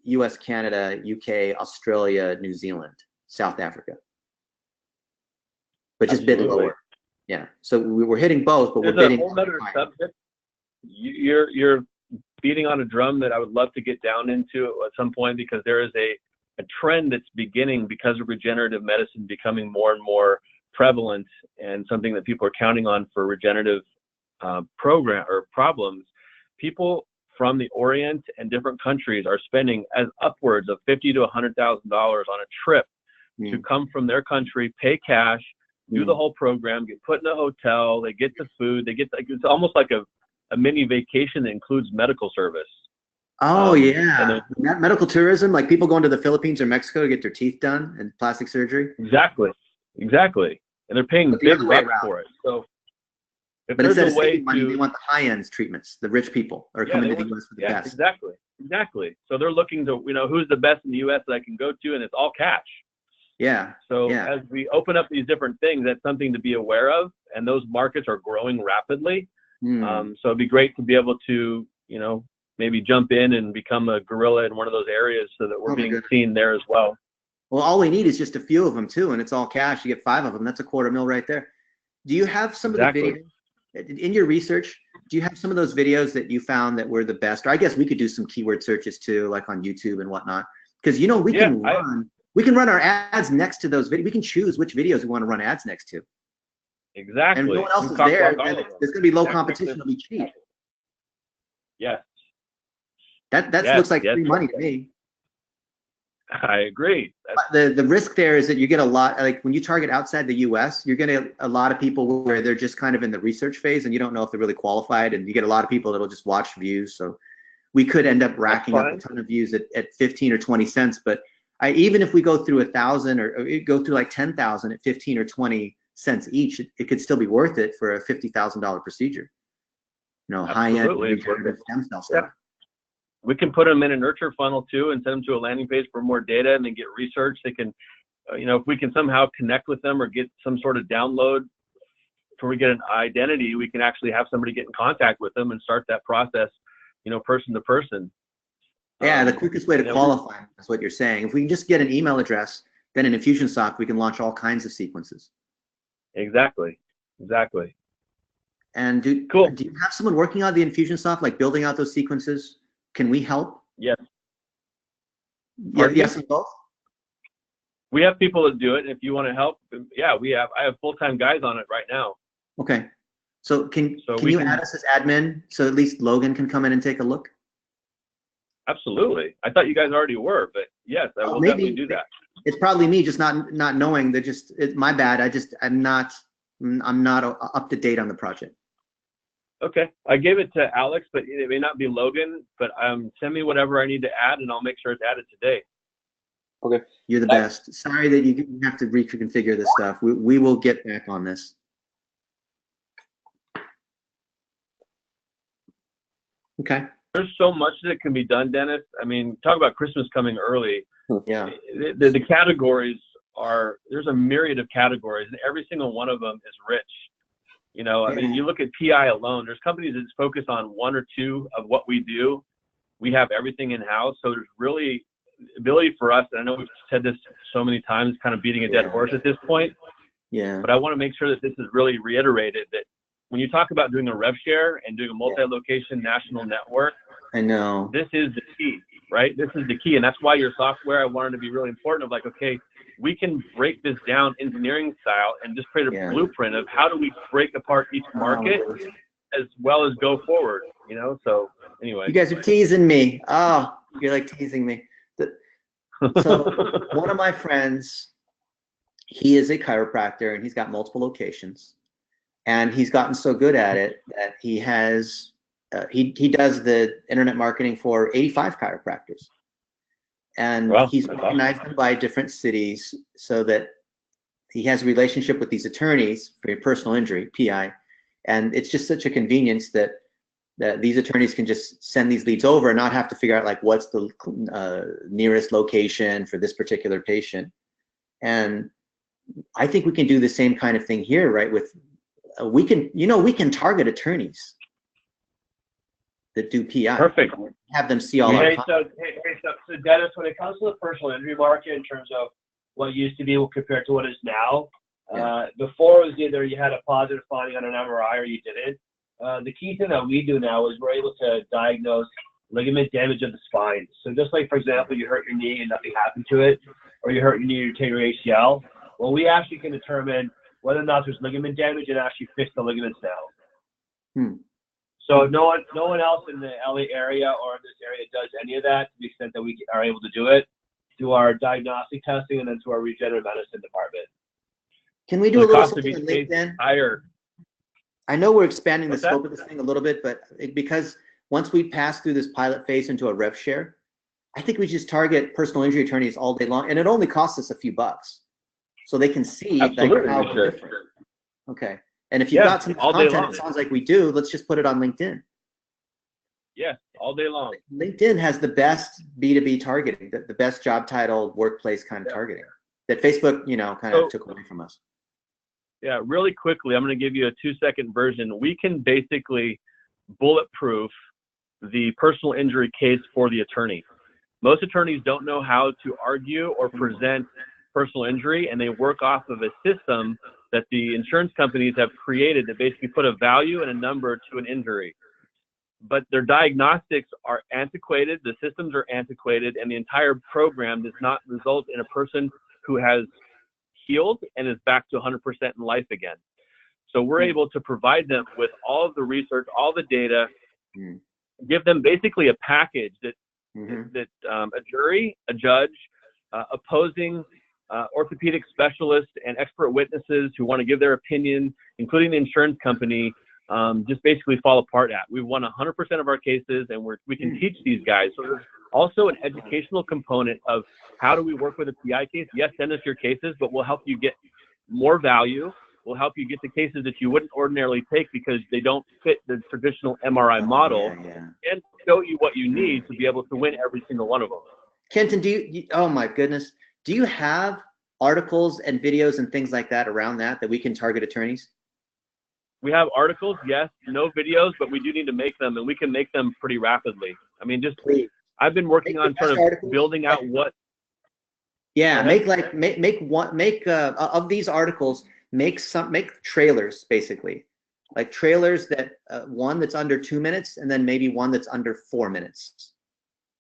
U.S., Canada, U.K., Australia, New Zealand, South Africa, but just bid lower. Yeah, so we're hitting both, but we're bidding. There's a whole other subject. You're beating on a drum that I would love to get down into at some point, because there is a trend that's beginning because of regenerative medicine becoming more and more prevalent and something that people are counting on for regenerative program or problems. People from the Orient and different countries are spending as upwards of $50,000 to $100,000 on a trip to come from their country, pay cash, do the whole program, get put in a hotel, they get the food, it's almost like a mini vacation that includes medical service. Oh, yeah. Medical tourism, like people going to the Philippines or Mexico to get their teeth done and plastic surgery. Exactly. And they're paying big bucks for it. So if there's a way money, they want the high-end treatments. The rich people are coming to the U.S. for the best. Exactly. So they're looking to, who's the best in the U.S. that I can go to, and it's all cash. Yeah. So as we open up these different things, that's something to be aware of, and those markets are growing rapidly. So it'd be great to be able to, maybe jump in and become a gorilla in one of those areas so that we're being seen there as well. Well, all we need is just a few of them too, and it's all cash. You get 5 of them. That's $250,000 right there. Do you have some of the videos in your research? Do you have some of those videos that you found that were the best? Or I guess we could do some keyword searches too, like on YouTube and whatnot, because we can run our ads next to those videos. We can choose which videos we want to run ads next to. Exactly. And no one else is there. There's going to be low competition. It'll be cheap. Yes. That looks like free money to me. I agree. The risk there is that you get a lot, like when you target outside the US, you're going to get a lot of people where they're just kind of in the research phase and you don't know if they're really qualified, and you get a lot of people that'll just watch views. So we could end up racking up a ton of views at 15 or 20 cents. But even if we go through 1,000 or go through like 10,000 at 15 or 20 cents each, it could still be worth it for a $50,000 procedure. High-end regenerative stem cell stuff. Yeah. We can put them in a nurture funnel too and send them to a landing page for more data and then get research. They can, if we can somehow connect with them or get some sort of download before we get an identity, we can actually have somebody get in contact with them and start that process, person to person. Yeah, the quickest way to qualify is what you're saying. If we can just get an email address, then in Infusionsoft, we can launch all kinds of sequences. Exactly. And do you have someone working on the Infusionsoft, like building out those sequences? Can we help? Yes. Yes, and both? We have people that do it. If you want to help, yeah, I have full-time guys on it right now. Okay. So can you add us as admin so at least Logan can come in and take a look? Absolutely. I thought you guys already were, but yes, I will definitely do that. It's probably me just not knowing that. It's my bad. I'm not up to date on the project. Okay, I gave it to Alex, but it may not be Logan. But send me whatever I need to add, and I'll make sure it's added today. Okay. You're the best. Sorry that you have to reconfigure this stuff. We will get back on this. Okay. There's so much that can be done, Dennis. I mean, talk about Christmas coming early. Yeah. The categories there's a myriad of categories, and every single one of them is rich. I mean, you look at PI alone, there's companies that focus on one or two of what we do. We have everything in-house. So there's really ability for us, and I know we've said this so many times, kind of beating a dead horse at this point. Yeah. But I want to make sure that this is really reiterated, that when you talk about doing a rev share and doing a multi-location national network, I know. This is the key, right? This is the key. And that's why your software, I wanted to be really important of like, okay, we can break this down engineering style and just create a blueprint of how do we break apart each market as well as go forward, So anyway. You guys are teasing me. Oh, you're like teasing me. So one of my friends, he is a chiropractor and he's got multiple locations. And he's gotten so good at it that he has, he does the internet marketing for 85 chiropractors. And he's organized them by different cities so that he has a relationship with these attorneys for personal injury, PI. And it's just such a convenience that these attorneys can just send these leads over and not have to figure out like what's the nearest location for this particular patient. And I think we can do the same kind of thing here, right? With we can target attorneys that do PI. Perfect. Have them see all our content. So Dennis, when it comes to the personal injury market in terms of what used to be compared to what is now, before it was either you had a positive finding on an MRI or you didn't. The key thing that we do now is we're able to diagnose ligament damage of the spine. So just like, for example, you hurt your knee and nothing happened to it, or you hurt your knee or you tear your ACL, well, we actually can determine whether or not there's ligament damage and actually fix the ligaments now. So no one else in the LA area or in this area does any of that to the extent that we are able to do it through our diagnostic testing and then through our regenerative medicine department. Can we do a little something on LinkedIn? Higher. I know we're expanding the scope of this thing a little bit, but because once we pass through this pilot phase into a rev share, I think we just target personal injury attorneys all day long, and it only costs us a few bucks, so they can see like how we're different. Okay, and if you've got some content, it sounds like we do. Let's just put it on LinkedIn. Yeah, all day long. LinkedIn has the best B2B targeting, the best job title, workplace kind of targeting that Facebook, kind of took away from us. Yeah, really quickly, I'm going to give you a 2-second version. We can basically bulletproof the personal injury case for the attorney. Most attorneys don't know how to argue or present personal injury, and they work off of a system that the insurance companies have created that basically put a value and a number to an injury. But their diagnostics are antiquated, the systems are antiquated, and the entire program does not result in a person who has healed and is back to 100% in life again. So we're able to provide them with all of the research, all the data, give them basically a package that a jury, a judge, opposing orthopedic specialists and expert witnesses who want to give their opinion, including the insurance company, just basically fall apart at. We've won 100% of our cases, and we can teach these guys. So there's also an educational component of how do we work with a PI case. Yes, send us your cases, but we'll help you get more value. We'll help you get the cases that you wouldn't ordinarily take because they don't fit the traditional MRI model, and show you what you need to be able to win every single one of them. Kenton, oh my goodness, do you have articles and videos and things like that around that we can target attorneys? We have articles, yes, no videos, but we do need to make them, and we can make them pretty rapidly. I mean, Please. I've been working on sort of articles, building out what. Yeah, make of these articles, make trailers, basically, like trailers that one that's under 2 minutes, and then maybe one that's under 4 minutes.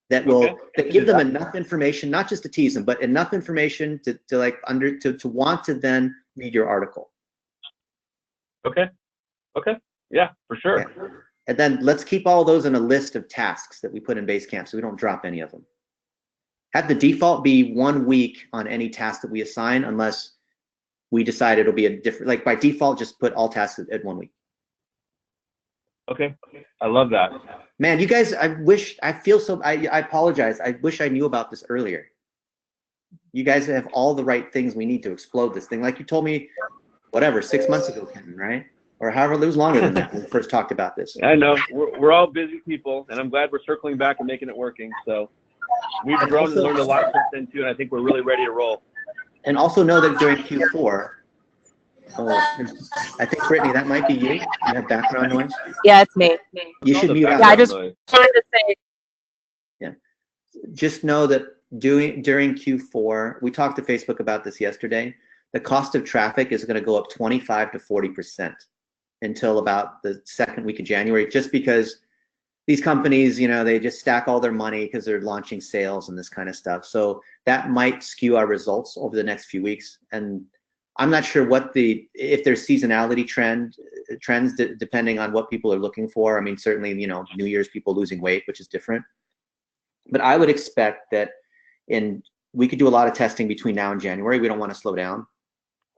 That will that give them enough information, not just to tease them, but enough information to want to then read your article. Okay. Yeah, for sure. Yeah. And then let's keep all those in a list of tasks that we put in Basecamp so we don't drop any of them. Have the default be 1 week on any task that we assign, unless we decide it'll be a different, like by default, just put all tasks at 1 week. Okay, I love that. Man, you guys, I apologize. I wish I knew about this earlier. You guys have all the right things we need to explode this thing. Like you told me, whatever, 6 months ago, Kenton, right? Or however, it was longer than that when we first talked about this. I know, we're all busy people, and I'm glad we're circling back and making it working. So we've grown and learned a lot since then too, and I think we're really ready to roll. And also know that during Q4, I think, Brittany, that might be you. You have background noise? Yeah, it's me. You should mute out. Yeah, I just wanted to say. Yeah. Just know that during Q4, we talked to Facebook about this yesterday, the cost of traffic is going to go up 25 to 40% until about the second week of January, just because these companies, they just stack all their money because they're launching sales and this kind of stuff. So that might skew our results over the next few weeks. And I'm not sure if there's seasonality trends depending on what people are looking for. I mean, certainly, New Year's, people losing weight, which is different. But I would expect that we could do a lot of testing between now and January. We don't want to slow down.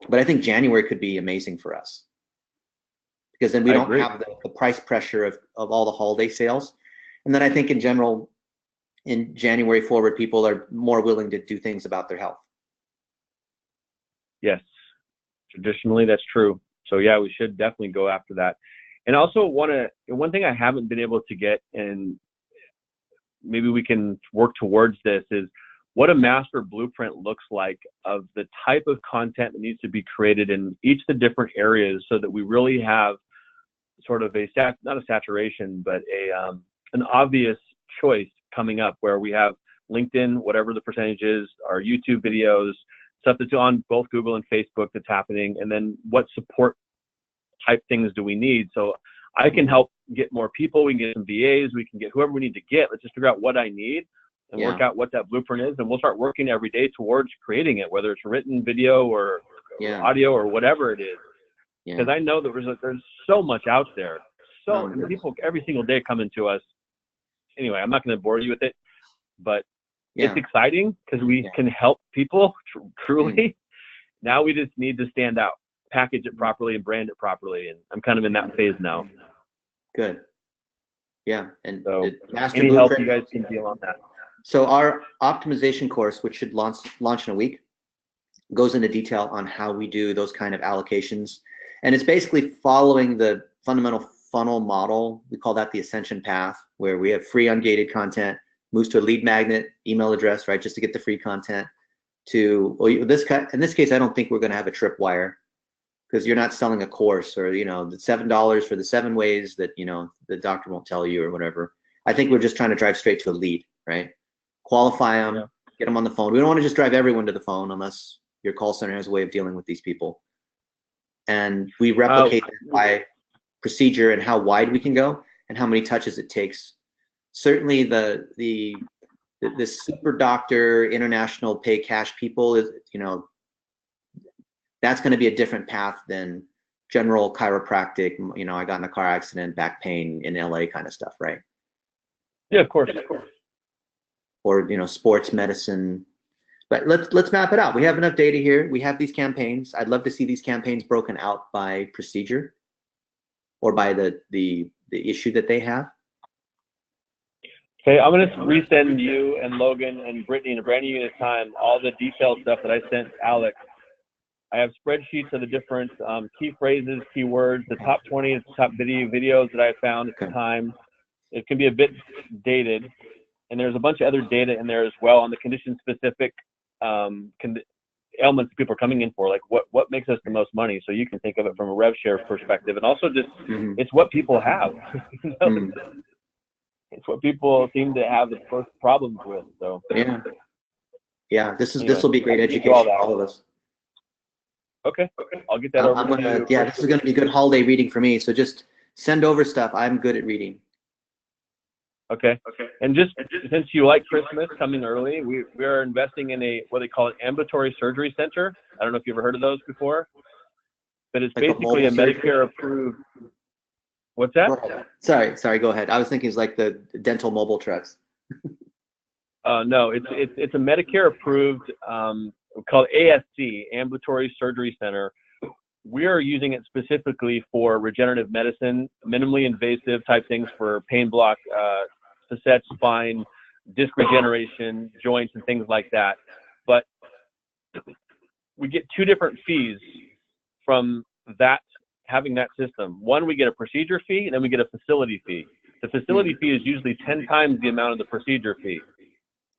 But I think January could be amazing for us, because then we don't have the price pressure of all the holiday sales. And then I think in general, in January forward, people are more willing to do things about their health. Yes, traditionally that's true. So yeah, we should definitely go after that. And also one thing I haven't been able to get, and maybe we can work towards this, is what a master blueprint looks like of the type of content that needs to be created in each of the different areas, so that we really have sort of not a saturation, but an obvious choice coming up, where we have LinkedIn, whatever the percentage is, our YouTube videos, stuff that's on both Google and Facebook that's happening, and then what support type things do we need? So I can help get more people, we can get some VAs, we can get whoever we need to get. Let's just figure out what I need and work out what that blueprint is, and we'll start working every day towards creating it, whether it's written video or audio or whatever it is. Because I know that there's so much out there. So people every single day coming to us. Anyway, I'm not going to bore you with it, but it's exciting because we can help people truly. Now we just need to stand out, package it properly, and brand it properly. And I'm kind of in that phase now. Good. Yeah. And so any help you guys can deal on that. So our optimization course, which should launch in a week, goes into detail on how we do those kind of allocations. And it's basically following the fundamental funnel model. We call that the ascension path, where we have free ungated content, moves to a lead magnet email address, right, just to get the free content, to, in this case, I don't think we're going to have a tripwire, because you're not selling a course, or the $7 for the 7 ways that the doctor won't tell you or whatever. I think we're just trying to drive straight to a lead, right? Qualify them, get them on the phone. We don't want to just drive everyone to the phone unless your call center has a way of dealing with these people. And we replicate that by procedure and how wide we can go and how many touches it takes. Certainly the super doctor, international pay cash people is, that's going to be a different path than general chiropractic, I got in a car accident, back pain in LA kind of stuff, right? Yeah, of course. Or, sports medicine, But let's map it out. We have enough data here. We have these campaigns. I'd love to see these campaigns broken out by procedure or by the issue that they have. Okay, I'm going to resend you and Logan and Brittany in a brand new unit time all the detailed stuff that I sent Alex. I have spreadsheets of the different key phrases, keywords, the top 20 and top videos that I found at the time. It can be a bit dated, and there's a bunch of other data in there as well on the condition-specific ailments people are coming in for, like what makes us the most money, so you can think of it from a rev share perspective, and also just it's what people have. It's what people seem to have the first problems with. So this will be great education for all of us. Okay, I'll get that over to you. Yeah, this is going to be good holiday reading for me. So just send over stuff. I'm good at reading. Okay. And just since you like Christmas coming early, we are investing in what they call an ambulatory surgery center. I don't know if you've ever heard of those before, but it's like basically a Medicare approved. What's that? Sorry. Go ahead. I was thinking it's like the dental mobile trucks. No, it's a Medicare approved called ASC, Ambulatory Surgery Center. We are using it specifically for regenerative medicine, minimally invasive type things for pain block, facet, spine, disc regeneration, joints, and things like that. But we get two different fees from that, having that system. One, we get a procedure fee, and then we get a facility fee. The facility fee is usually 10 times the amount of the procedure fee.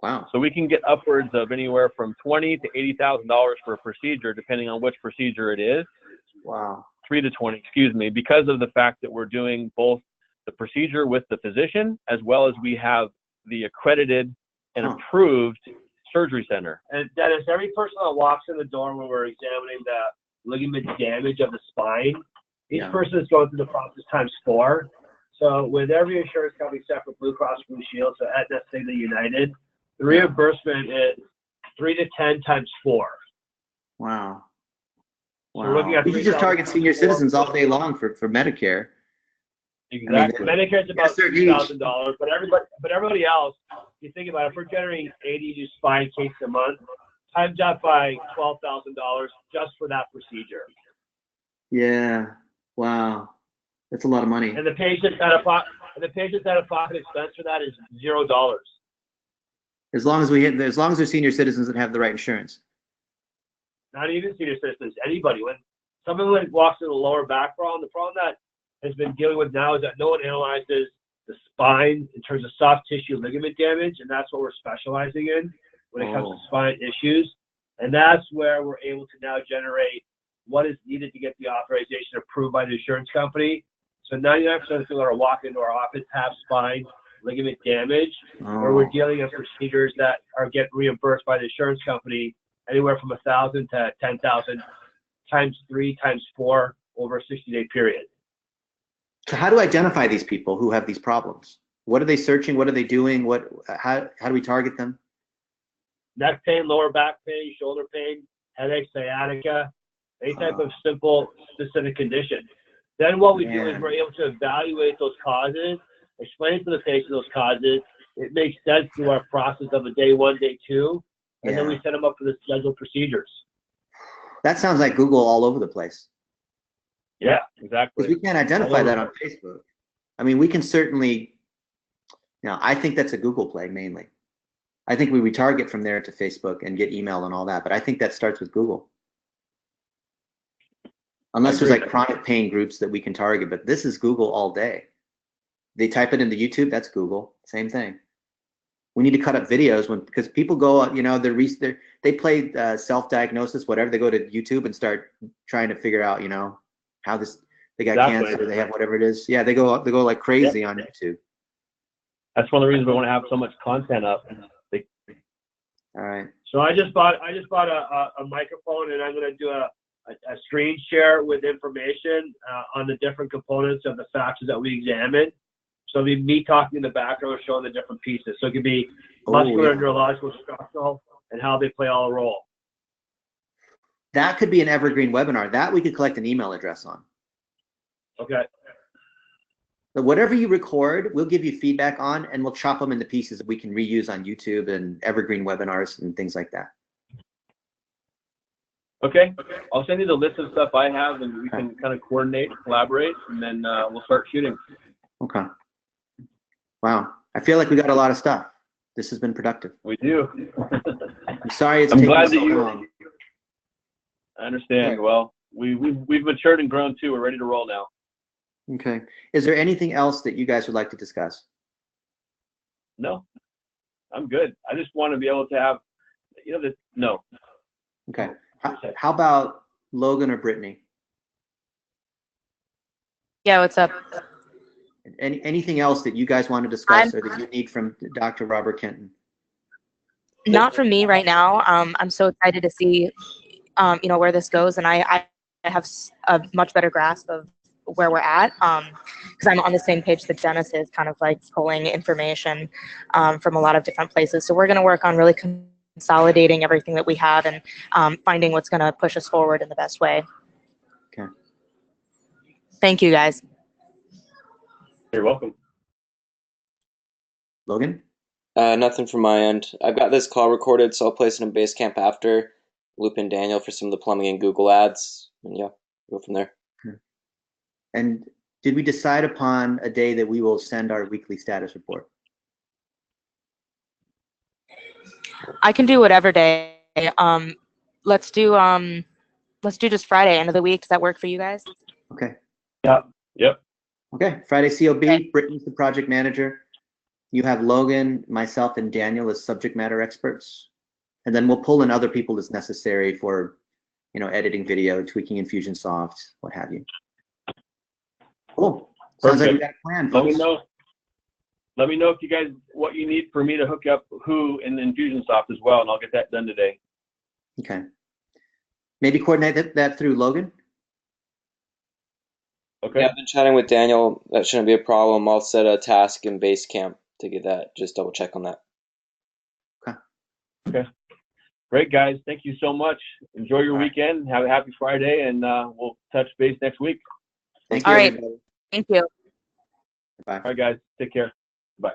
Wow. So we can get upwards of anywhere from $20,000 to $80,000 for a procedure, depending on which procedure it is. Wow. 3 to 20, excuse me, because of the fact that we're doing both the procedure with the physician, as well as we have the accredited and approved surgery center. And Dennis, every person that walks in the door when we're examining the ligament damage of the spine, each person is going through the process times 4. So with every insurance company except for Blue Cross Blue Shield, so Aetna, Cigna, United, the reimbursement is 3 to 10 times 4. Wow. So we're looking at we should just target senior citizens all day long for Medicare. Exactly. I mean, Medicare's about $2,000, but everybody else, you think about it, if we're generating 80 new spine cases a month, times that by $12,000 just for that procedure. Yeah. Wow. That's a lot of money. And the patient's out of pocket expense for that is $0. As long as they're senior citizens that have the right insurance. Not even senior citizens, anybody. When someone walks in the lower back problem, the problem that has been dealing with now is that no one analyzes the spine in terms of soft tissue ligament damage, and that's what we're specializing in when it comes to spine issues. And that's where we're able to now generate what is needed to get the authorization approved by the insurance company. So 99% of people that are walking into our office have spine ligament damage, where we're dealing with procedures that get reimbursed by the insurance company anywhere from $1,000 to $10,000 times 3 times 4 over a 60-day period. So how do I identify these people who have these problems? What are they searching? What are they doing? How do we target them? Neck pain, lower back pain, shoulder pain, headache, sciatica, any type of simple, specific condition. Then what we do is we're able to evaluate those causes, explain to the patient those causes. It makes sense through our process of a day 1, day 2, and then we set them up for the scheduled procedures. That sounds like Google all over the place. Yeah, exactly. Because we can't identify that on Facebook. I mean, we can certainly, I think that's a Google play mainly. I think we retarget from there to Facebook and get email and all that, but I think that starts with Google. Unless there's like chronic pain groups that we can target, but this is Google all day. They type it into YouTube, that's Google, same thing. We need to cut up videos because people go, they play self-diagnosis, whatever. They go to YouTube and start trying to figure out, how they got cancer, they have whatever it is. Yeah, they go like crazy on YouTube. That's one of the reasons we want to have so much content up. All right. So I just bought a microphone, and I'm going to do a screen share with information on the different components of the factors that we examined. So it'll be me talking in the background, showing the different pieces. So it could be muscular, neurological, structural, and how they play all a role. That could be an evergreen webinar. That we could collect an email address on. Okay. So whatever you record, we'll give you feedback on, and we'll chop them into pieces that we can reuse on YouTube and evergreen webinars and things like that. Okay. I'll send you the list of stuff I have, and we can kind of coordinate, collaborate, and then we'll start shooting. Okay. Wow. I feel like we got a lot of stuff. This has been productive. We do. I'm sorry it's I'm taken glad so that you. long. I understand. Yeah. Well, we've matured and grown too. We're ready to roll now. Okay. Is there anything else that you guys would like to discuss? No, I'm good. I just want to be able to have, no. Okay. How about Logan or Brittany? Yeah, what's up? Anything else that you guys want to discuss or that you need from Dr. Robert Kenton? Not from me right now. I'm so excited to see, where this goes, and I have a much better grasp of where we're at, because I'm on the same page that Dennis is, kind of like pulling information from a lot of different places. So we're going to work on really consolidating everything that we have and finding what's going to push us forward in the best way. Okay. Thank you, guys. You're welcome. Logan? Nothing from my end. I've got this call recorded, so I'll place it in Basecamp after. Loop in Daniel for some of the plumbing and Google ads, and yeah, go from there. And did we decide upon a day that we will send our weekly status report? I can do whatever day. Let's do just Friday, end of the week. Does that work for you guys? Okay. Yeah. Yep. Okay. Friday COB. Okay. Brittany's the project manager. You have Logan, myself, and Daniel as subject matter experts. And then we'll pull in other people as necessary for, editing video, tweaking Infusionsoft, what have you. Cool. Sounds like we got a plan, folks. Let me know if you guys, what you need for me to hook up who in Infusionsoft as well, and I'll get that done today. Okay. Maybe coordinate that through Logan? Okay. Yeah, I've been chatting with Daniel. That shouldn't be a problem. I'll set a task in Basecamp to get that. Just double check on that. Okay. Great, guys. Thank you so much. Enjoy your weekend. Have a happy Friday, and we'll touch base next week. Thank you, everybody. Thank you. Bye. All right, guys. Take care. Bye.